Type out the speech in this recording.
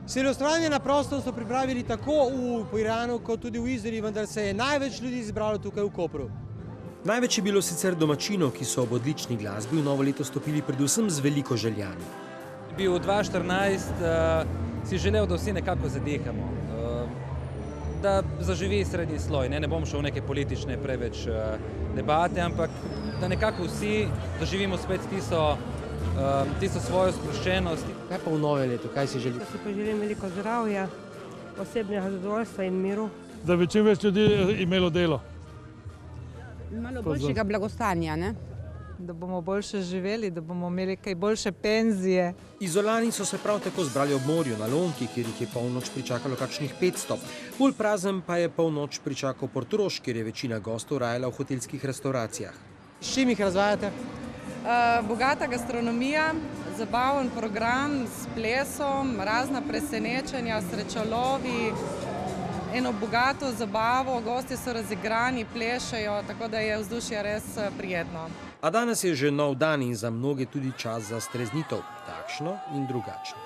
Silvestrovanje na prostem so pripravili tako v Piranu kot tudi v Izoli, vendar se je največ ljudi zbralo tukaj v Kopru. Največ je bilo sicer domačinov, ki so ob odlični glasbi v novo leto stopili predvsem z veliko željami. Bi v 2014 si želel, da vsi nekako zadihamo, da zaživi srednji sloj. Ne bom šel v neke politične preveč debate, ampak da nekako vsi doživimo spet tisto svojo sproščenost. Kaj pa v nove leto, kaj si želiš? Da si poželim veliko zdravja, osebnega zadovoljstva in miru. Da bi čim več ljudi imelo delo. Malo boljšega blagostanja, ne? Da bomo boljše živeli, da bomo imeli kaj boljše penzije. Izolani so se prav tako zbrali ob morju na Lonki, kjer jih je polnoč pričakalo kakšnih 500. Bolj prazen pa je polnoč pričakal Portorož, kjer je večina gostov rajala v hotelskih restauracijah. S čim jih razvajate? Bogata gastronomija, zabaven program s plesom, razna presenečenja, srečolovi, eno bogato zabavo, gostje so razigrani, plešejo, tako da je vzdušje res prijetno. A danes je že nov dan in za mnoge tudi čas za streznitev, takšno in drugačno.